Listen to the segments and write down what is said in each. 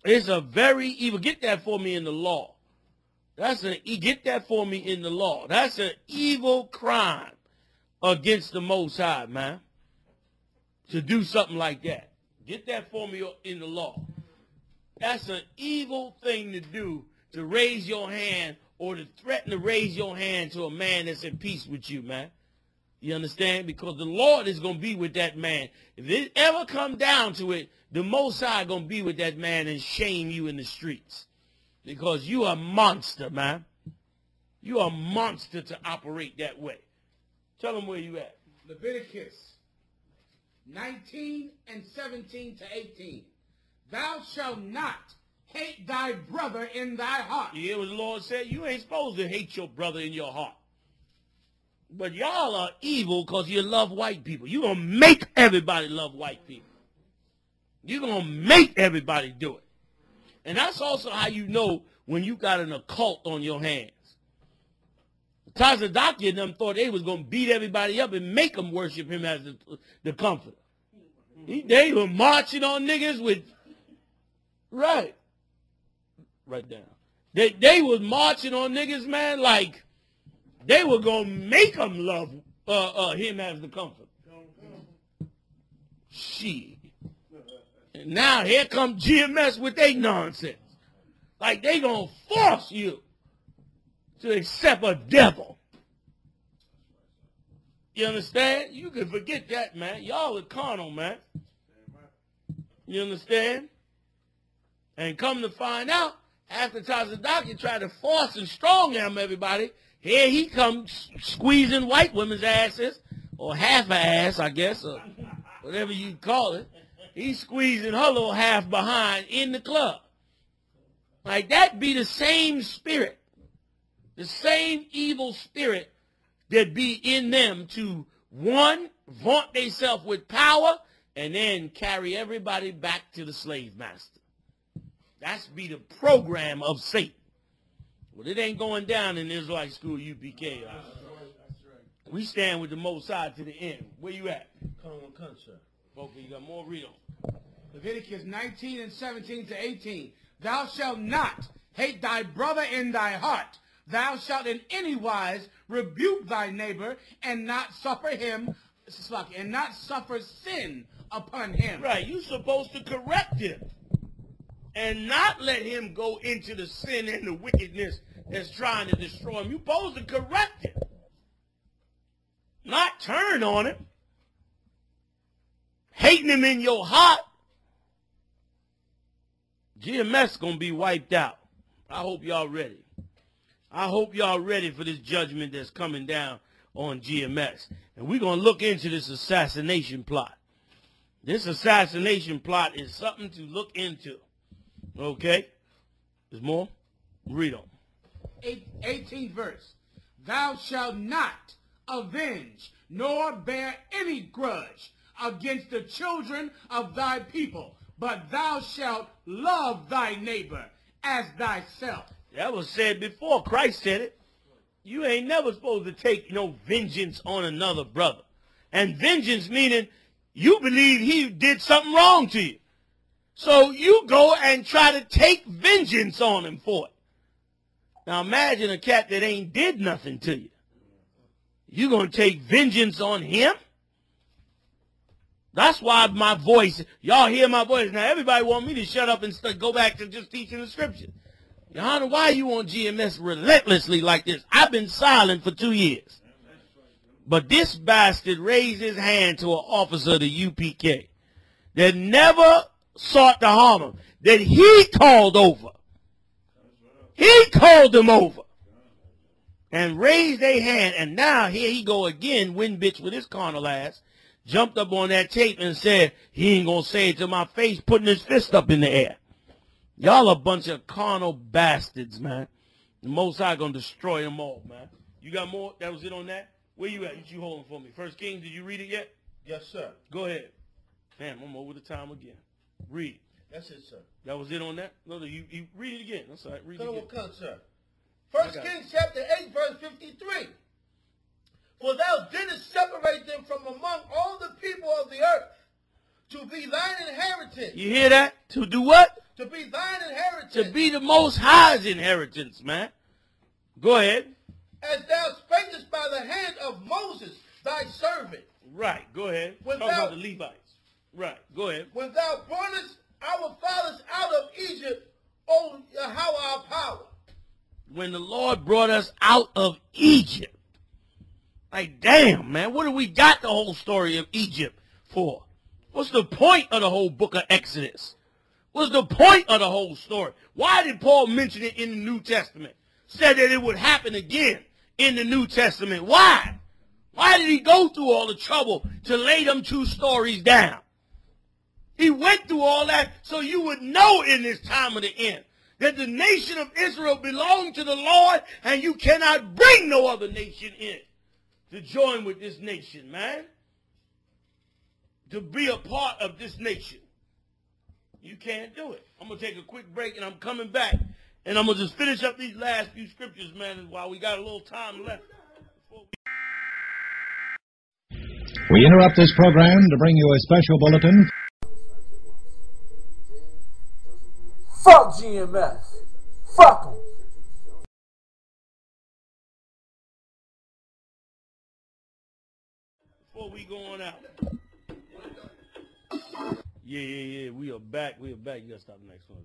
It's a very evil. Get that for me in the law. Get that for me in the law. That's an evil crime against the Most High, man. To do something like that. Get that for me in the law. That's an evil thing to do, to raise your hand or to threaten to raise your hand to a man that's in peace with you, man. You understand? Because the Lord is going to be with that man. If it ever come down to it, the Most High going to be with that man and shame you in the streets. Because you are a monster, man. You are a monster to operate that way. Tell them where you at. Leviticus 19 and 17 to 18. Thou shalt not hate thy brother in thy heart. You hear what the Lord said? You ain't supposed to hate your brother in your heart. But y'all are evil because you love white people. You're going to make everybody love white people. You're going to make everybody do it. And that's also how you know when you got an occult on your hands. Tazadaki and them thought they was going to beat everybody up and make them worship him as the comforter. They were marching on niggas with... Right down. They was marching on niggas, man, like they were going to make them love him as the comforter. Shit. And now here come GMS with their nonsense. Like they going to force you to accept a devil. You understand? You can forget that, man. Y'all are carnal, man. You understand? And come to find out, after Tazadaki tried to force and strong arm everybody, here he comes squeezing white women's asses, or half an ass, I guess, or whatever you call it. He's squeezing her little half behind in the club. Like that be the same spirit, the same evil spirit that be in them to, one, vaunt themselves with power, and then carry everybody back to the slave master. That's be the program of Satan. Well, it ain't going down in Israelite school UPK. That's right. We stand with the Most High to the end. Where you at? Come on, country. Okay, you got more read on. Leviticus 19 and 17 to 18. Thou shalt not hate thy brother in thy heart. Thou shalt in any wise rebuke thy neighbor and not suffer him, and not suffer sin upon him. Right, you're supposed to correct him and not let him go into the sin and the wickedness that's trying to destroy him. You're supposed to correct him, not turn on him. Hating him in your heart, GMS going to be wiped out. I hope y'all ready. I hope y'all ready for this judgment that's coming down on GMS. And we're going to look into this assassination plot. This assassination plot is something to look into. Okay? There's more? Read on. 18th verse. Thou shalt not avenge nor bear any grudge against the children of thy people, but thou shalt love thy neighbor as thyself. That was said before. Christ said it. You ain't never supposed to take no vengeance on another brother. And vengeance meaning you believe he did something wrong to you. So you go and try to take vengeance on him for it. Now imagine a cat that ain't did nothing to you. You gonna take vengeance on him? That's why my voice, y'all hear my voice. Now everybody want me to shut up and go back to just teaching the scriptures. Your Honor, why you on GMS relentlessly like this? I've been silent for 2 years. But this bastard raised his hand to an officer of the UPK that never sought to harm him, that he called over. He called them over and raised their hand. And now here he go again, win bitch with his carnal ass, jumped up on that tape and said, he ain't going to say it to my face, putting his fist up in the air. Y'all a bunch of carnal bastards, man. The Most High going to destroy them all, man. You got more? That was it on that? Where you at? What you holding for me? First Kings, did you read it yet? Yes, sir. Go ahead. Damn, I'm over the time again. Read. That's it, sir. That was it on that? No, you read it again. That's all right. Read it again. Come on, sir. First Kings chapter 8, verse 53. For thou didst separate them from among all the people of the earth to be thine inheritance. You hear that? To do what? To be thine inheritance. To be the Most High's inheritance, man. Go ahead. As thou spakest by the hand of Moses, thy servant. Right, go ahead. Talk about the Levites. Right, go ahead. When thou broughtest our fathers out of Egypt, O Yahweh our power. When the Lord brought us out of Egypt. Like, damn, man, what do we got the whole story of Egypt for? What's the point of the whole book of Exodus? What's the point of the whole story? Why did Paul mention it in the New Testament? Said that it would happen again in the New Testament. Why? Why did he go through all the trouble to lay them two stories down? He went through all that so you would know in this time of the end that the nation of Israel belonged to the Lord, and you cannot bring no other nation in to join with this nation, man. To be a part of this nation. You can't do it. I'm going to take a quick break, and I'm coming back. And I'm going to just finish up these last few scriptures, man, while we got a little time left. We interrupt this program to bring you a special bulletin. Fuck GMS. Fuck them. Before we go on out. Yeah. We are back. You got to stop the next one.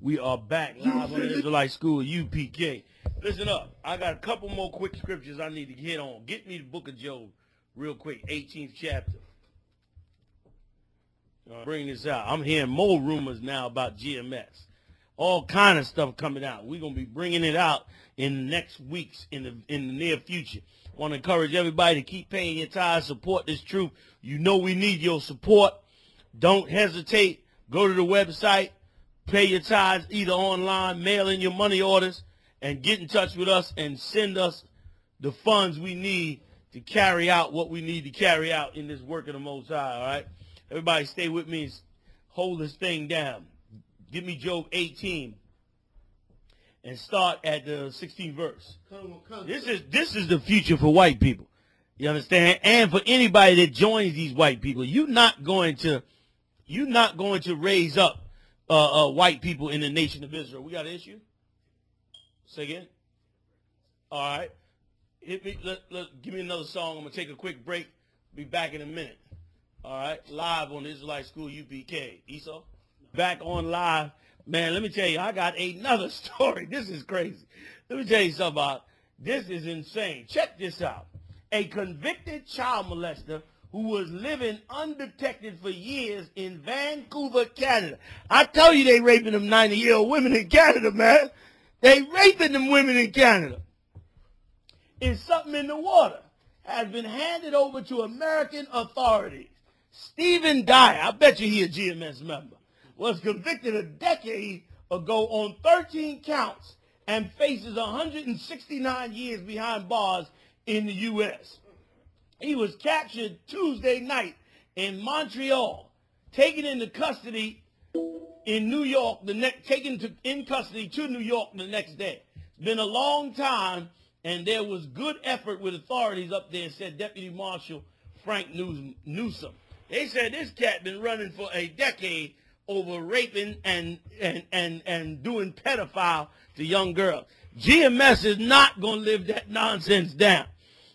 We are back live on the Israelite School, UPK. Listen up. I got a couple more quick scriptures I need to hit on. Get me the book of Job real quick, 18th chapter. Bring this out. I'm hearing more rumors now about GMS. All kind of stuff coming out. We're going to be bringing it out in the next weeks, in the near future. I want to encourage everybody to keep paying your tithes, support this truth. You know we need your support. Don't hesitate. Go to the website. Pay your tithes either online, mail in your money orders, and get in touch with us and send us the funds we need to carry out what we need to carry out in this work of the Most High, all right? Everybody stay with me and hold this thing down. Give me Job 18 and start at the 16th verse. This is the future for white people. You understand? And for anybody that joins these white people, you're not going to raise up white people in the nation of Israel. We got an issue? Say again? All right. Give me another song. I'm going to take a quick break. Be back in a minute. All right. Live on the Israelite School UPK. Esau? Back on live. Man, let me tell you, I got another story. This is crazy. Let me tell you something about this. Is insane. Check this out. A convicted child molester who was living undetected for years in Vancouver, Canada. I tell you they raping them 90-year-old women in Canada, man. They raping them women in Canada. It's something in the water. Has been handed over to American authorities. Stephen Dyer, I bet you he a GMS member, was convicted a decade ago on 13 counts and faces 169 years behind bars in the U.S. He was captured Tuesday night in Montreal, taken into custody in New York, in custody to New York the next day. It's been a long time, and there was good effort with authorities up there, said Deputy Marshal Frank Newsom. They said this cat been running for a decade over raping and doing pedophile to young girls. GMS is not going to live that nonsense down.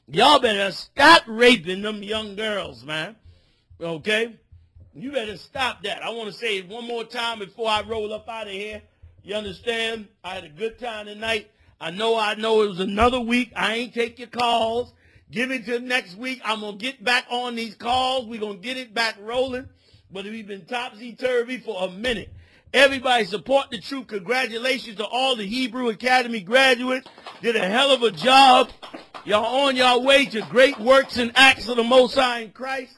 Y'all better stop raping them young girls, man. Okay? You better stop that. I want to say it one more time before I roll up out of here. You understand? I had a good time tonight. I know it was another week. I ain't take your calls. Give it to next week. I'm going to get back on these calls. We're going to get it back rolling. But we've been topsy-turvy for a minute. Everybody support the truth. Congratulations to all the Hebrew Academy graduates. Did a hell of a job. Y'all on your way to great works and acts of the Most High in Christ.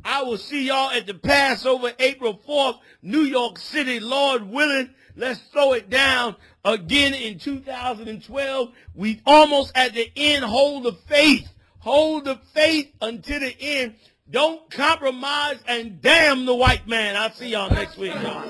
I will see y'all at the Passover, April 4th, New York City, Lord willing. Let's throw it down again in 2012. We almost at the end. Hold the faith. Hold the faith until the end. Don't compromise, and damn the white man. I'll see y'all next week. Y'all.